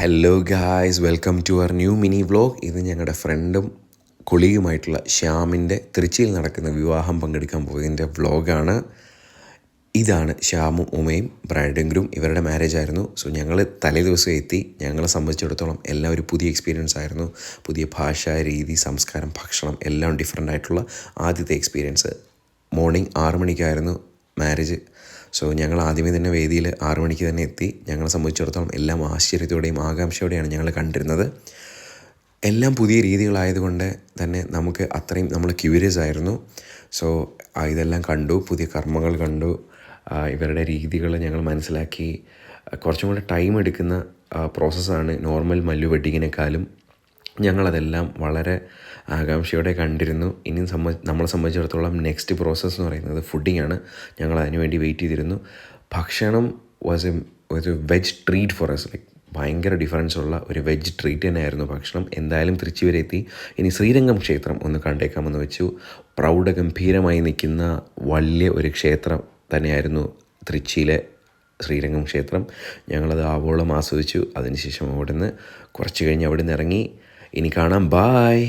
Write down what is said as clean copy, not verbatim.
Hello guys, welcome to our new mini vlog. ഇത് ഞങ്ങളുടെ ഫ്രണ്ടും കൊളീഗുമായിട്ടുള്ള ശ്യാമിൻ്റെ തിരുച്ചിയിൽ നടക്കുന്ന വിവാഹം പങ്കെടുക്കാൻ പോയതിൻ്റെ വ്ലോഗാണ്. ഇതാണ് ശ്യാമും ഉമയും, ബ്രൈഡ് ആൻഡ് ഗ്രൂം. ഇവരുടെ മാരേജ് ആയിരുന്നു. സോ ഞങ്ങൾ തലേ ദിവസം എത്തി. ഞങ്ങളെ സംബന്ധിച്ചിടത്തോളം എല്ലാം ഒരു പുതിയ എക്സ്പീരിയൻസ് ആയിരുന്നു. പുതിയ ഭാഷ, രീതി, സംസ്കാരം, ഭക്ഷണം എല്ലാം ഡിഫറെൻ്റ് ആയിട്ടുള്ള ആദ്യത്തെ എക്സ്പീരിയൻസ്. മോർണിംഗ് 6 മണിക്കായിരുന്നു മാരേജ്. സോ ഞങ്ങൾ ആദ്യമേ തന്നെ വേദിയിൽ 6 മണിക്ക് തന്നെ എത്തി. ഞങ്ങളെ സംബന്ധിച്ചിടത്തോളം എല്ലാം ആശ്ചര്യത്തോടെയും ആകാംക്ഷയോടെയാണ് ഞങ്ങൾ കണ്ടിരുന്നത്. എല്ലാം പുതിയ രീതികളായതുകൊണ്ട് തന്നെ നമുക്ക് അത്രയും നമ്മൾ ക്യൂരിയസ് ആയിരുന്നു. സോ ഇതെല്ലാം കണ്ടു, പുതിയ കർമ്മങ്ങൾ കണ്ടു, ഇവരുടെ രീതികൾ ഞങ്ങൾ മനസ്സിലാക്കി. കുറച്ചും കൂടെ ടൈം എടുക്കുന്ന പ്രോസസ്സാണ് നോർമൽ മല്ലു വെഡ്ഡിങ്ങിനേക്കാളും. ഞങ്ങളതെല്ലാം വളരെ ആകാംക്ഷയോടെ കണ്ടിരുന്നു. ഇനി നമ്മളെ സംബന്ധിച്ചിടത്തോളം നെക്സ്റ്റ് പ്രോസസ്സ് എന്ന് പറയുന്നത് ഫുഡിങ് ആണ്. ഞങ്ങൾ അതിന് വേണ്ടി വെയിറ്റ് ചെയ്തിരുന്നു. ഭക്ഷണം was a veg treat for us. Like ഭയങ്കര ഡിഫറൻസ് ഉള്ള ഒരു വെജ് ട്രീറ്റ് തന്നെയായിരുന്നു ഭക്ഷണം. എന്തായാലും തൃശ്ശി വരെ എത്തി. ഇനി ശ്രീരംഗം ക്ഷേത്രം ഒന്ന് കണ്ടേക്കാമെന്ന് വെച്ചു. പ്രൗഢഗംഭീരമായി നിൽക്കുന്ന വലിയ ഒരു ക്ഷേത്രം തന്നെയായിരുന്നു തൃശ്ശിയിലെ ശ്രീരംഗം ക്ഷേത്രം. ഞങ്ങളത് ആവോളം ആസ്വദിച്ചു. അതിനുശേഷം കുറച്ച് കഴിഞ്ഞ് അവിടെ നിന്ന് ഇറങ്ങി. ഇനി കാണാം. ബായ്.